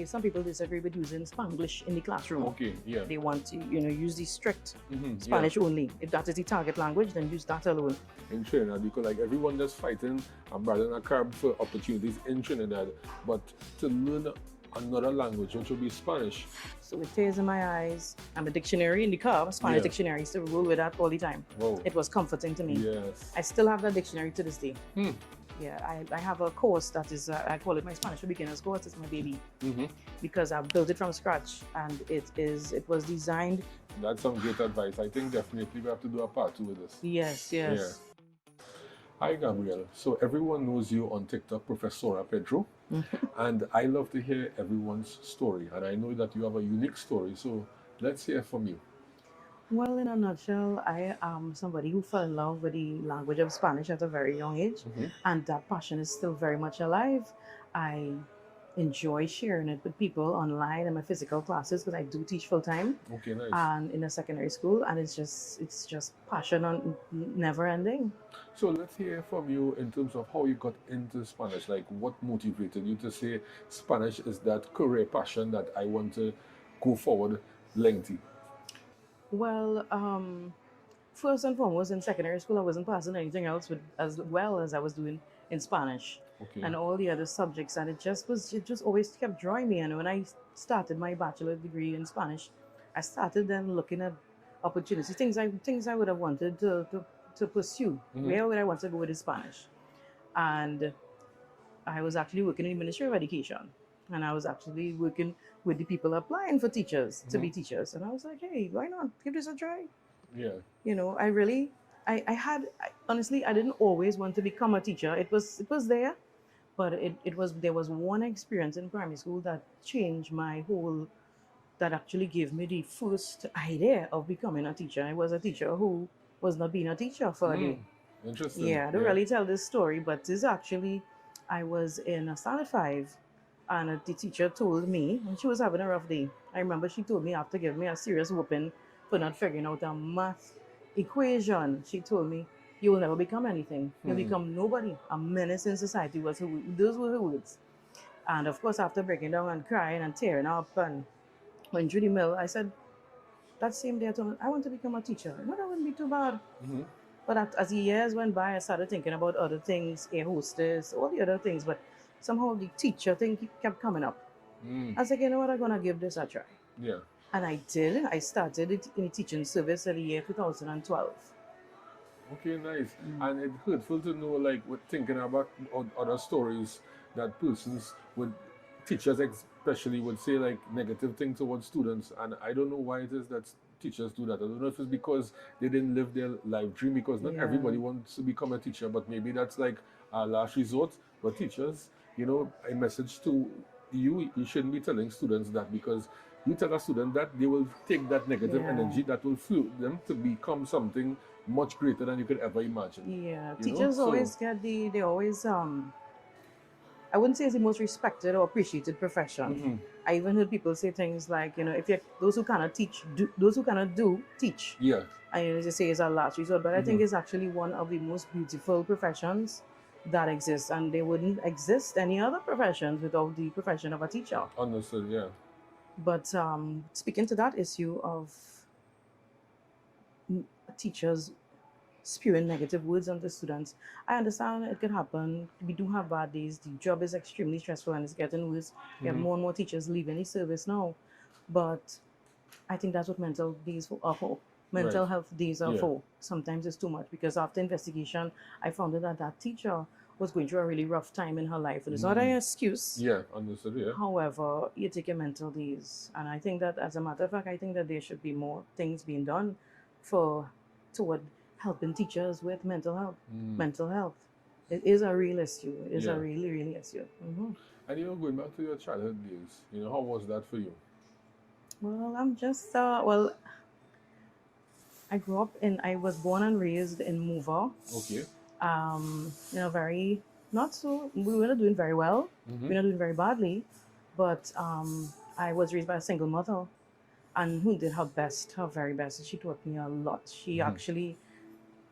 some people disagree with using Spanglish in the classroom. Okay, yeah. They want to, use the strict Yeah. Spanish only. If that is the target language, then use that alone. In Trinidad, because like everyone just fighting and battling a carb for opportunities in Trinidad, but to learn another language, which will be Spanish. So with tears in my eyes, I'm a dictionary in the car, Spanish dictionary, so roll with that all the time. Wow. It was comforting to me. Yes. I still have that dictionary to this day. Yeah, I have a course that is, I call it my Spanish for Beginners course. It's my baby because I built it from scratch, and it was designed. That's some great advice. I think definitely we have to do a part 2 with this. Yes. Yeah. Hi, Gabrielle. So everyone knows you on TikTok, Profesora Pedro, and I love to hear everyone's story. And I know that you have a unique story, so let's hear from you. Well, in a nutshell, I am somebody who fell in love with the language of Spanish at a very young age, and that passion is still very much alive. I enjoy sharing it with people online in my physical classes because I do teach full time. Okay, nice. And in a secondary school, and it's just passion on never ending. So let's hear from you in terms of how you got into Spanish. Like, what motivated you to say Spanish is that career passion that I want to go forward lengthy? Well, first and foremost, in secondary school, I wasn't passing anything else with as well as I was doing in Spanish and all the other subjects, and it just always kept drawing me. And when I started my bachelor's degree in Spanish, I started then looking at opportunities, things I would have wanted to pursue. Where would I want to go with the Spanish? And I was actually working in the Ministry of Education, and I was actually working with the people applying for teachers to be teachers. And I was like, hey, why not give this a try? Yeah. Honestly, I didn't always want to become a teacher. It was there, but there was one experience in primary school that changed that actually gave me the first idea of becoming a teacher. I was a teacher who was not being a teacher for a day. Interesting. Yeah, I don't really tell this story, but this actually, I was in a standard 5, and the teacher told me, and she was having a rough day. I remember she told me after giving me a serious whooping for not figuring out a math equation, she told me, you will never become anything. You'll become nobody. A menace in society those were her words. And of course, after breaking down and crying and tearing up and when Judy Mill, I said, that same day I told her, I want to become a teacher. No, that wouldn't be too bad. But as the years went by, I started thinking about other things, air hostess, all the other things. But somehow the teacher thing kept coming up. I was like, you know what, I'm going to give this a try. Yeah. And I did. I started it in the teaching service in the year 2012. Okay, nice. And it's hurtful to know, like, with thinking about other stories that teachers especially, would say, like, negative things towards students. And I don't know why it is that teachers do that. I don't know if it's because they didn't live their life dream, because not everybody wants to become a teacher, but maybe that's like a last resort. But teachers, a message to you shouldn't be telling students that, because you tell a student that, they will take that negative energy that will fuel them to become something much greater than you could ever imagine. Yeah, teachers always they always, I wouldn't say it's the most respected or appreciated profession. I even heard people say things like, if you're those who cannot teach, those who cannot do, teach. Yeah. And they say it's a last resort, but I think it's actually one of the most beautiful professions that exists, and they wouldn't exist any other professions without the profession of a teacher. Understood, yeah. But speaking to that issue of teachers spewing negative words onto students, I understand it could happen. We do have bad days. The job is extremely stressful and it's getting worse. We have more and more teachers leaving the service now. But I think that's what mental days are for. Mental health days are for. Sometimes it's too much, because after investigation, I found out that teacher was going through a really rough time in her life. And it's not an excuse. Yeah, understood, yeah. However, you take your mental days. And I think that, as a matter of fact, I think that there should be more things being done toward helping teachers with mental health. Mental health. It is a real issue. It is a really, really issue. And going back to your childhood days, how was that for you? Well, I was born and raised in Mova. Okay. We were not doing very well. We were not doing very badly, but I was raised by a single mother, and who did her very best. She taught me a lot. She actually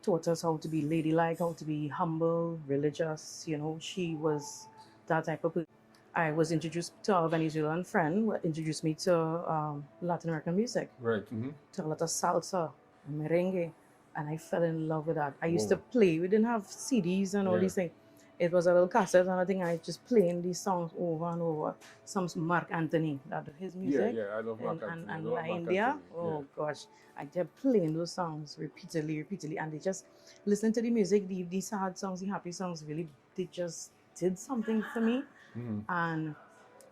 taught us how to be ladylike, how to be humble, religious. She was that type of person. I was introduced to a Venezuelan friend who introduced me to Latin American music, Right. Mm-hmm. to a lot of salsa, merengue, and I fell in love with that. I used to Whoa. play. We didn't have CDs and all Yeah. these things. It was a little cassette and I think I just playing these songs over and over. Some Mark Anthony, that his Yeah, music, yeah. I love Mark Anthony. I and know La Mark India. Anthony. Yeah. Oh gosh, I kept playing those songs repeatedly, and they just listen to the music, the sad songs, the happy songs. Really, they just did something for me, Mm-hmm. and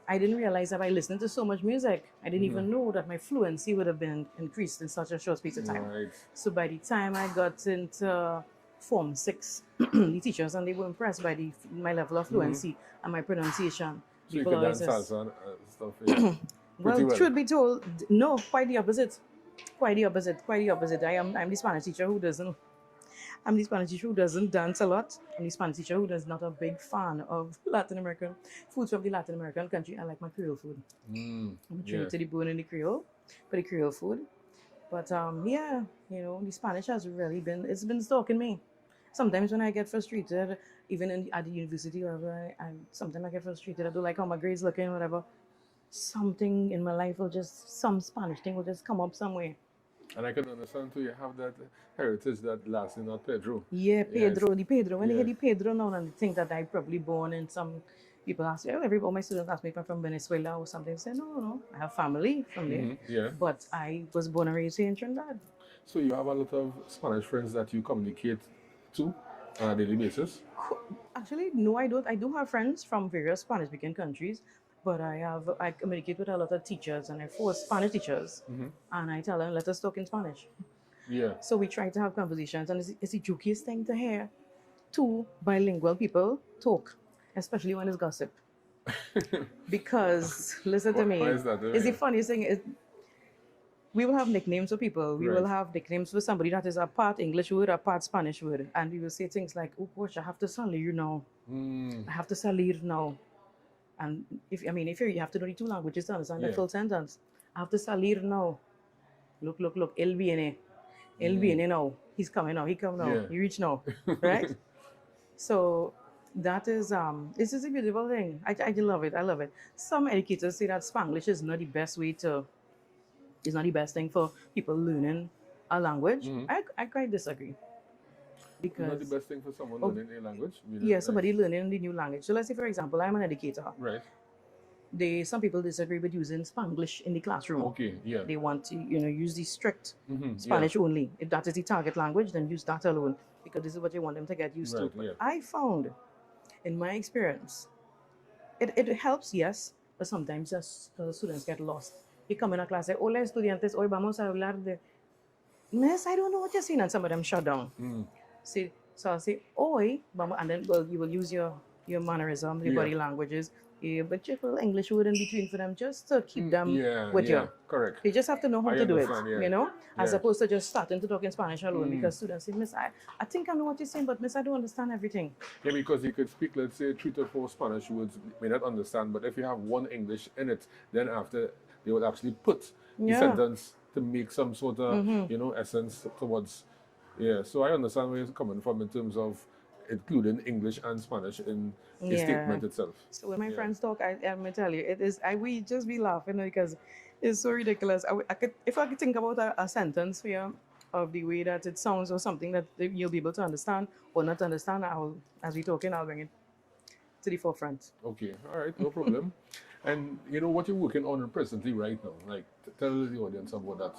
I didn't realize that by listening to so much music, I didn't Mm-hmm. even know that my fluency would have been increased in such a short space of time. Right. So by the time I got into Form 6, the teachers, and they were impressed by my level of Mm-hmm. fluency and my pronunciation. So you People could always dance says, salsa and stuff. Yeah. Pretty well, well. truth be told, no, quite the opposite. Quite the opposite. Quite the opposite. I'm the Spanish teacher who doesn't. I'm the Spanish teacher who doesn't dance a lot. I'm the Spanish teacher who is not a big fan of Latin American food from the Latin American country. I like my Creole food. Mm. I'm Yeah. trained to the bone in the Creole, for the Creole food. But yeah, the Spanish has really it's been stalking me. Sometimes when I get frustrated, even at the university, wherever sometimes I get frustrated. I don't like how my grades looking, whatever. Something in my life some Spanish thing will just come up somewhere. And I can understand too. You have that heritage that lasts in not Pedro. Yeah, Yes. Pedro, the Pedro. When they hear Yeah. the Pedro now, and they think that I probably born in some. People ask me, all my students ask me if I'm from Venezuela or something. I say, no, no, I have family from there. Mm-hmm. Yeah. But I was born and raised here in Trinidad. So you have a lot of Spanish friends that you communicate to on a daily basis. Actually, no, I don't. I do have friends from various Spanish-speaking countries, but I communicate with a lot of teachers, and I force Spanish teachers, Mm-hmm. and I tell them, let us talk in Spanish. Yeah. So we try to have conversations, and it's the jukiest thing to hear two bilingual people talk, especially when it's gossip. Because listen to Why me, is that? it's the Yeah. funniest thing. We will have nicknames for people. We will Right. have nicknames for somebody that is a part English word, a part Spanish word, and we will say things like, "Oh gosh, I have to salir now. Mm. I have to salir now." And if you have to know the two languages to understand the Yeah. full sentence. I have to salir now. Look. El Mm. viene now. He's coming now. He come now. Yeah. He reach now. Right? So that is this is a beautiful thing. I love it. I love it. Some educators say that Spanglish is not the best way to is not the best thing for people learning a language. Mhm. I quite disagree. Not the Because best thing for someone oh, learning a language. yeah, somebody learning the new language. So let's say for example, I'm an educator. Right. Some people disagree with using Spanglish in the classroom. Okay. Yeah. They want to use the strict Mm-hmm. Spanish only. If that is the target language, then use that alone because this is what you want them to get used Right, to. But yeah. I found, in my experience, it helps, yes, but sometimes the students get lost. You come in a class, say, hola estudiantes, hoy vamos a hablar de... Miss, I don't know what you're saying, and some of them shut down. Mm. So I'll say, hoy, vamos, and then you will use your mannerism, your Yeah. body languages, but just a little English word in between for them just to keep them Yeah. with Yeah. you. Correct. You just have to know how I to do it, understand, yeah. as Yeah. opposed to just starting to talk in Spanish alone Mm. because students say, Miss, I think I know what you're saying, but Miss, I don't understand everything. Yeah, because you could speak, let's say, 3 to 4 Spanish words, may not understand, but if you have one English in it, then after they would actually put the Yeah. sentence to make some sort of, essence towards. Yeah, so I understand where you're coming from in terms of including English and Spanish in a Yeah. statement itself. So when my Yeah. friends talk, I'm gonna tell you, it is. We just be laughing because it's so ridiculous. If I could think about a sentence here of the way that it sounds or something that you'll be able to understand or not understand, as we talking, I'll bring it to the forefront. Okay, all right, no problem. And you know what you're working on presently right now? Like, tell the audience about that.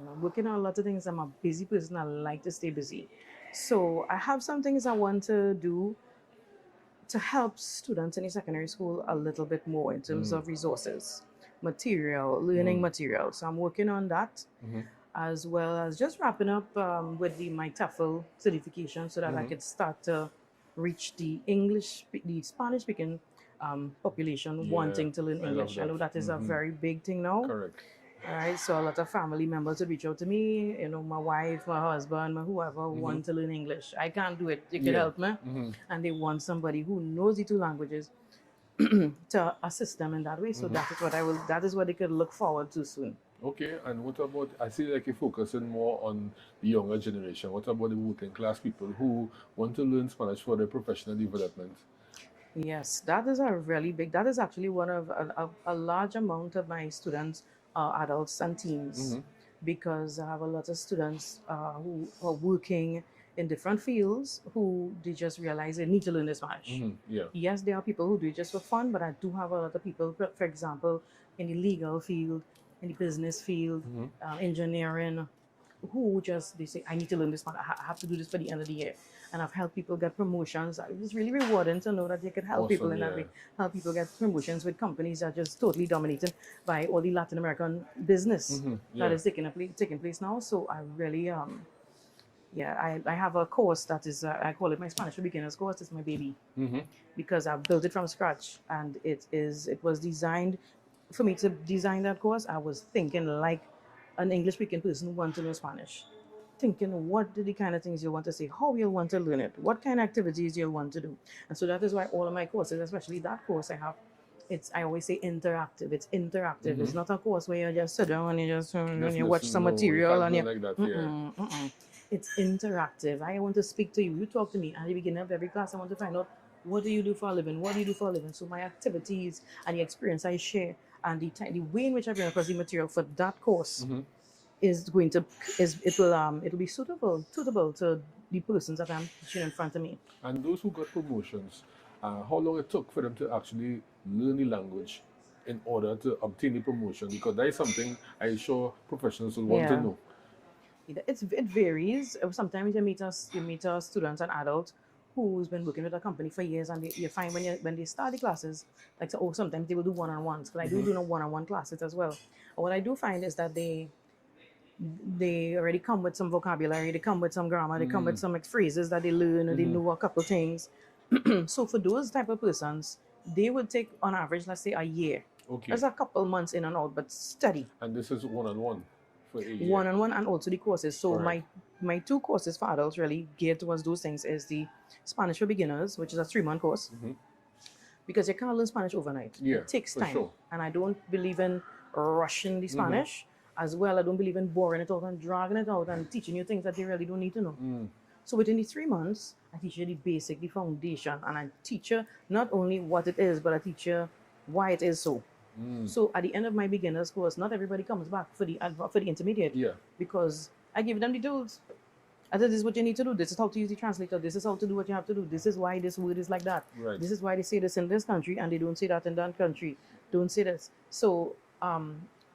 I'm working on a lot of things. I'm a busy person. I like to stay busy. So I have some things I want to do to help students in the secondary school a little bit more in terms of resources, material, learning material. So I'm working on that, as well as just wrapping up with my TOEFL certification so that I could start to reach the Spanish speaking population Yeah, wanting to learn I love English. I know that. that is a very big thing now. Correct. All right, so a lot of family members would reach out to me, my wife, my husband, whoever who want to learn English. I can't do it. You can Yeah. help me. And they want somebody who knows the two languages to assist them in that way. So that is what they could look forward to soon. Okay, and what about, I see like you're focusing more on the younger generation. What about the working class people who want to learn Spanish for their professional development? Yes, that is a really big, that is actually one of a large amount of my students are adults and teens, Mm-hmm. because I have a lot of students who are working in different fields who they just realize they need to learn this Spanish. Mm-hmm. Yeah. Yes, there are people who do it just for fun, but I do have a lot of people, for example, in the legal field, in the business field, Mm-hmm. engineering, who just they say I need to learn this one. I have to do this for the end of the year, and I've helped people get promotions. It's really rewarding to know that they could help people Awesome. in that Yeah. way. Help people get promotions with companies that are just totally dominated by all the Latin American business Mm-hmm. that Yeah. is taking place now. So I really yeah, I have a course that is I call it my Spanish for beginners course. It's my baby Mm-hmm. because I built it from scratch, and it was designed for me to design that course. I was thinking like an English speaking person who wants to know Spanish, thinking what are the kind of things you want to say, how you'll want to learn it, what kind of activities you'll want to do. And so that is why all of my courses, especially that course I have, it's I always say interactive. It's interactive. Mm-hmm. It's not a course where you just sit down and you just and Just you watch listen. some No, you material can't and do it you like that. Yeah. mm-mm, mm-mm. It's interactive. I want to speak to you. You talk to me. At the beginning of every class, I want to find out what do you do for a living? What do you do for a living? So my activities and the experience I share and the way in which I bring across the material for that course Mm-hmm. is going to is it'll be suitable to the persons that I'm teaching in front of me. And those who got promotions, how long it took for them to actually learn the language in order to obtain the promotion? Because that is something I'm sure professionals will want to Yeah, know. it varies. Sometimes you meet a student, an adult who's been working with a company for years, and you find when they start the classes, like so, oh, sometimes they will do one-on-ones. Because I do Mm-hmm. do no one-on-one classes as well. And what I do find is that they already come with some vocabulary, they come with some grammar, they come with Mm. some phrases that they learn, and they Mm-hmm. know a couple things. So for those type of persons, they would take on average, let's say a year. Okay. That's a couple months in and out, but steady, And this is one on one for a year. one on one, and also the courses. All So right. my two courses for adults really geared towards those things is the Spanish for beginners, which is a 3 month course, Mm-hmm. because you can't learn Spanish overnight. Yeah, It takes for time, sure. and I don't believe in rushing the Mm-hmm. Spanish. As well, I don't believe in boring it out and dragging it out and teaching you things that you really don't need to know. Mm. So within the 3 months, I teach you the basic, the foundation, and I teach you not only what it is, but I teach you why it is so. Mm. So at the end of my beginners course, not everybody comes back for the intermediate, Yeah. because I give them the tools. I said, this is what you need to do. This is how to use the translator. This is how to do what you have to do. This is why this word is like that. Right. This is why they say this in this country and they don't say that in that country. Don't say this. So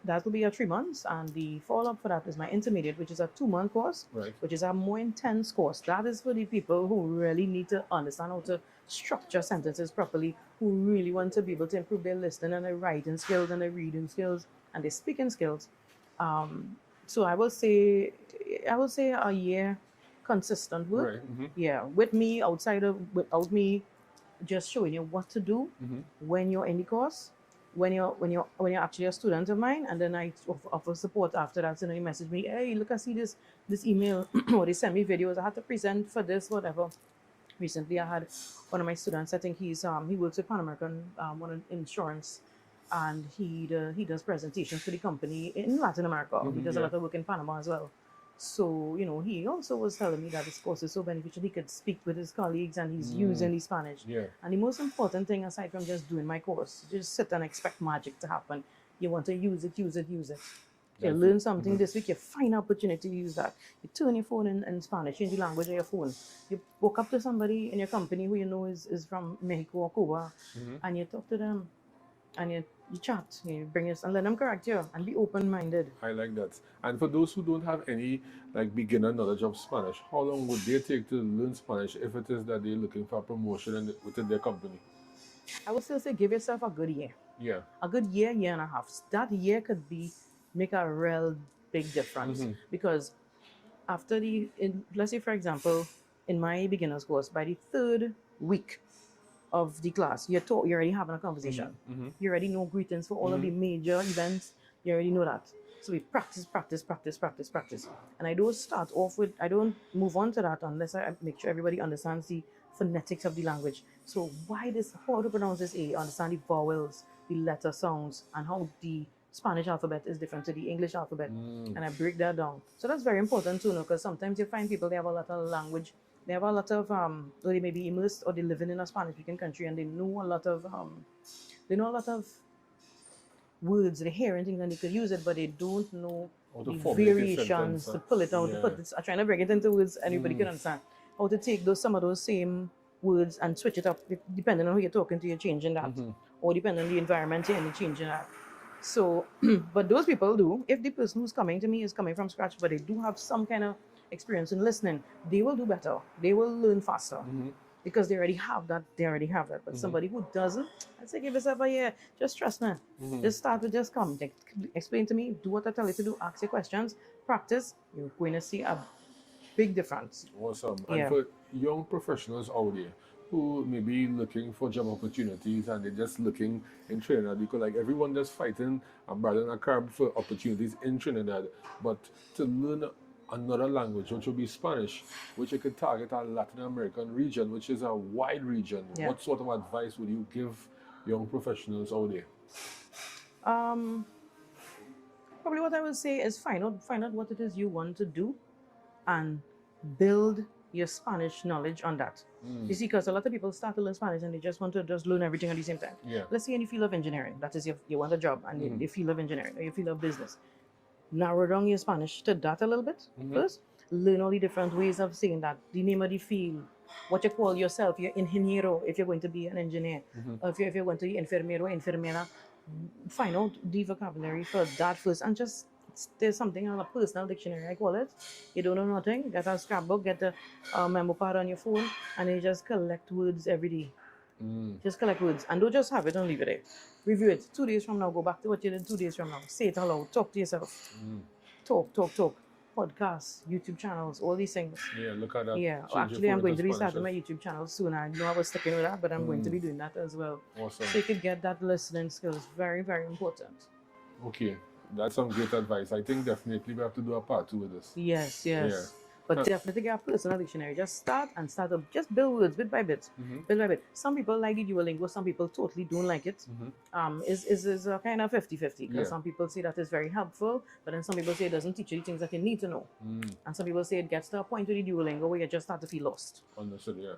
that will be a 3 months, and the follow up for that is my intermediate, which is a 2 month course, Right. which is a more intense course. That is for the people who really need to understand how to structure sentences properly, who really want to be able to improve their listening and their writing skills and their reading skills and their speaking skills. Um, so I will say a year consistent work. Right. Mm-hmm. Yeah, with me outside of without me just showing you what to do Mm-hmm. when you're in the course, when you're actually a student of mine, and then I offer support after that. So then you message me, hey, look, I see this email or they send me videos. I had to present for this, whatever. Recently, I had one of my students. I think he works with Pan American one insurance, and he does presentations for the company in Latin America. He Mm-hmm. does a Yeah. lot of work in Panama as well. So he also was telling me that this course is so beneficial. He could speak with his colleagues, and he's Mm. using the Spanish. Yeah. And the most important thing, aside from just doing my course, just sit and expect magic to happen. You want to use it, use it, use it. You That's it. learn something Mm-hmm. this week, you find an opportunity to use that. You turn your phone in Spanish, change the language of your phone. You walk up to somebody in your company who you know is from Mexico or Cuba, Mm-hmm. and you talk to them, and you chat, you bring us and let them correct you, and be open minded. I like that. And for those who don't have any like beginner knowledge of Spanish, how long would they take to learn Spanish if it is that they're looking for a promotion within their company? I would still say give yourself a good year. Yeah. A good year, year and a half. That year could make a real big difference, Mm-hmm. because after let's say for example, in my beginners course, by the third week of the class, you're already having a conversation. Mm-hmm. Mm-hmm. You already know greetings for all of the Mm-hmm. major events. You already know that. So we practice, practice, practice, practice, practice. And I don't move on to that unless I make sure everybody understands the phonetics of the language. So how to pronounce this A, understand the vowels, the letter sounds, and how the Spanish alphabet is different to the English alphabet. Mm. And I break that down. So that's very important too, because sometimes you find people, they have a lot of language They have a lot of or they may be immersed or they living in a Spanish-speaking country and they know a lot of words, they hear and things, and they could use it, but they don't know How to the formulate a variations sentence. to pull it out, to Yeah. put it. I'm trying to bring it into words anybody can understand. How to take some of those same words and switch it up depending on who you're talking to, you're changing that, or depending on the environment you're in, you're changing that. So, but those people do. If the person who's coming to me is coming from scratch, but they do have some kind of experience in listening, they will do better. They will learn faster because they already have that. They already have that. But somebody who doesn't, I'd say give yourself a year. Just trust me. Just start with just come. Explain to me. Do what I tell you to do. Ask your questions. Practice. You're going to see a big difference. Awesome. And Yeah. for young professionals out there who may be looking for job opportunities and they're just looking in Trinidad, because like everyone just fighting and battling a crab for opportunities in Trinidad, but to learn another language, which would be Spanish, which you could target our Latin American region, which is a wide region. Yeah. What sort of advice would you give young professionals out there? Probably what I would say is find out what it is you want to do, and build your Spanish knowledge on that. You see, because a lot of people start to learn Spanish and they just want to just learn everything at the same time. Yeah. Let's say in the field of engineering, that is you want a job and the field of engineering or your field of business. Narrow down your Spanish to that a little bit first. Learn all the different ways of saying that, the name of the field, what you call yourself, your ingeniero if you're going to be an engineer, or if you're going to be enfermero, enfermera. Find out the vocabulary for that first, and just there's something on a personal dictionary, I call it. You don't know nothing, get a scrapbook, get a memo pad on your phone, and you just collect words every day. Just collect words and don't just have it and leave it there. Review it 2 days from now, go back to what you did 2 days from now, say it aloud, talk to yourself. Talk. Podcasts, YouTube channels, all these things. Yeah, look at that. Yeah, Change your actually, I'm phone going into to be Spanish. starting my YouTube channel soon. I know I was sticking with that, but I'm going to be doing that as well. Awesome. So you could get that listening skills. Very, very important. Okay, that's some great advice. I think definitely we have to do a part 2 with this. Yes. Yeah. But definitely get a personal dictionary. Just start up. Just build words bit by bit. Bit by bit. Some people like the Duolingo, some people totally don't like it. Is a kind of 50-50. Because Yeah. some people say that is very helpful, but then some people say it doesn't teach you the things that you need to know. And some people say it gets to a point with the Duolingo where you just start to feel lost. Understood, yeah.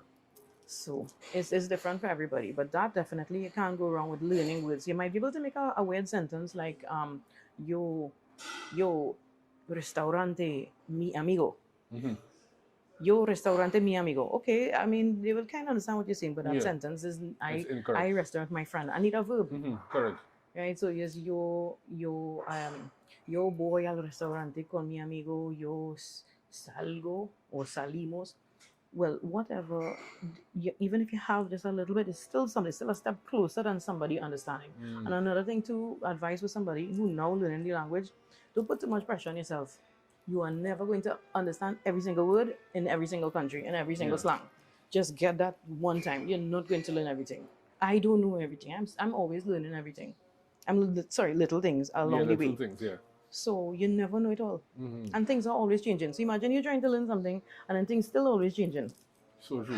So it's different for everybody, but that definitely you can't go wrong with learning words. You might be able to make a weird sentence like yo restaurante mi amigo. Yo restaurante mi amigo. Okay, I mean they will kind of understand what you're saying, but that Yeah. sentence is It's incorrect. I restaurant my friend. I need a verb, Correct. right? So yes, yo voy al restaurante con mi amigo. Yo salgo or salimos. Well, whatever, even if you have just a little bit, it's still something, still a step closer than somebody understanding. And another thing to advise with somebody who now learning the language, don't put too much pressure on yourself. You are never going to understand every single word in every single country, in every single slang. Just get that one time. You're not going to learn everything. I don't know everything. I'm always learning everything. Little things along the way. Little things, yeah. So you never know it all. And things are always changing. So imagine you're trying to learn something and then things still always changing. So true.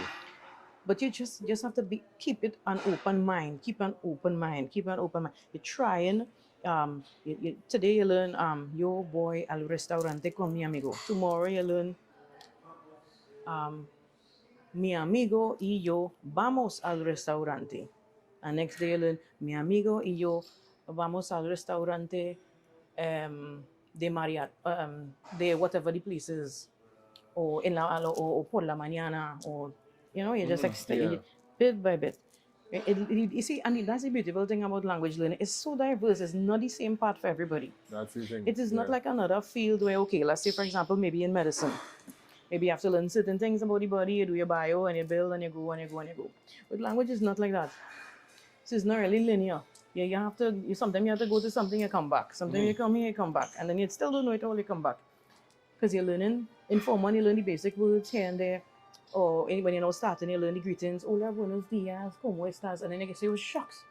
But you just have to keep it an open mind. Keep an open mind. You're trying. Today you learn yo voy al restaurante con mi amigo. Tomorrow you learn mi amigo y yo vamos al restaurante. And next day you learn mi amigo y yo vamos al restaurante de Maria, de whatever the place is, or in la or por la mañana, or you just extend bit by bit. You see, and that's the beautiful thing about language learning. It's so diverse. It's not the same path for everybody. That's the thing. It is not like another field where, okay, let's say for example, maybe in medicine, maybe you have to learn certain things about the body. You do your bio and you build and you go and you go and you go. But language is not like that. So it's not really linear. You have to. Sometimes you have to go to something, you come back. Sometimes you come here, you come back, and then you still don't know it all. You come back because you're learning informal. You learn the basic words here and there. Or when you're starting, you learn the greetings. Hola, buenos días, ¿cómo estás? And then you say, oh, shucks.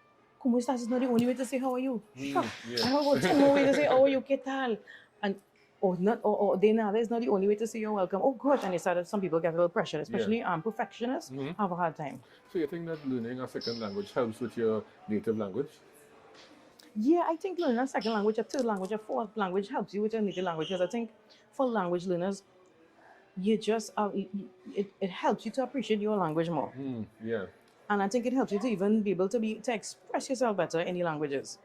¿Cómo estás is not the only way to say how are you. Shucks. Yeah. I have got two more ways to say how are you, ¿qué tal? And de nada is not the only way to say you're welcome. Oh, good. And some people get a little pressure, especially perfectionists have a hard time. So you think that learning a second language helps with your native language? Yeah, I think learning a second language, a third language, a fourth language helps you with your native language. Because I think for language learners, you just it helps you to appreciate your language more. Yeah. And I think it helps you to even be able to express yourself better in any languages.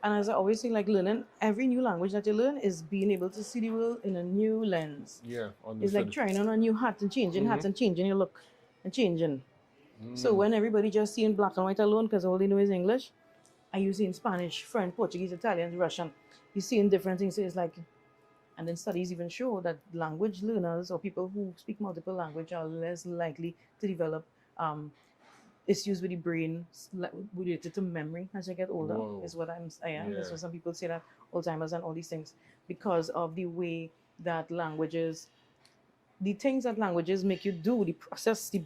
And as I always say, like learning every new language that you learn is being able to see the world in a new lens. Yeah. It's like Understood. trying on a new hat and changing hats and changing your look and changing. So when everybody just seeing black and white alone because all they know is English, and you seeing Spanish, French, Portuguese, Italian, Russian, you seeing different things. So it's like, and then studies even show that language learners or people who speak multiple language are less likely to develop issues with the brain related to memory as you get older. Whoa. Is what I am. Yeah. That's what some people say, that Alzheimer's and all these things, because of the way that languages, the things that languages make you do, the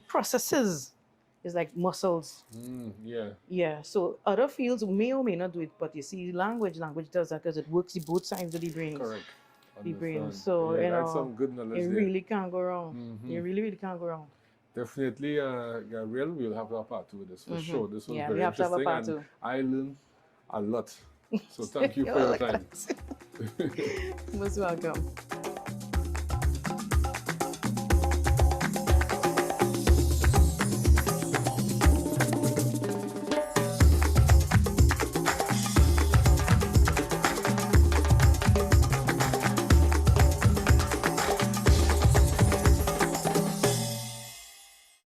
processes is like muscles. Yeah. Yeah. So other fields may or may not do it, but you see, language does that because it works the both sides of the brain. Correct. The brain. Understand. So Yeah, that's some good it knowledge there. really can't go wrong. You really can't go wrong. Definitely, Gabriel, we'll have a part two of this for sure. This was Yeah, very we have to have a interesting, part and two. I learned a lot. So thank you You're for your welcome. time. Most welcome.